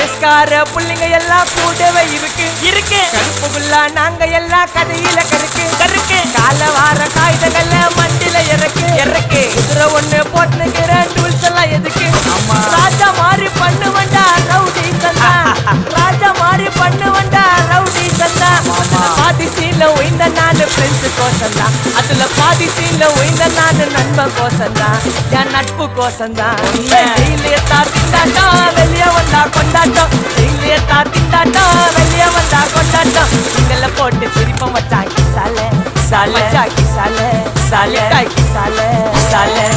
பேஸ்கார புள்ளிங்க எல்லாம் கூடவே இருக்கு கருப்புக்குள்ள நாங்க எல்லாம் கதையில கருக்கு கால வார காய்தங்கள்ல மண்டில இறக்கு குதிரை ஒண்ணு போட்டுக்கிற டூல்ஸ் எல்லாம் எதுக்கு ராஜா மாறி பண்ணுவண்டா ரவுடி சந்தா ராஜா மாறி பண்ணுவண்டா ரவுடி சந்தா பாதி சீன்ல உயிந்த நானு ஃப்ரெண்ட்ஸு கோசந்தா அதுல பாதி சீன்ல உயிந்த நானு நண்பன் கோசந்தா என் நட்பு கோசந்தா டெய்லியே திண்டாட்டம் வெளியே வந்தா கொண்டாட்டம் டெய்லியே திண்டாட்டம் வெளியே வந்தா கொண்டாட்டம் நீங்கள போட்டு சிரிப்பம் வச்சாக்கி சாலை சாலை சாலை சாலை சாலை சாலை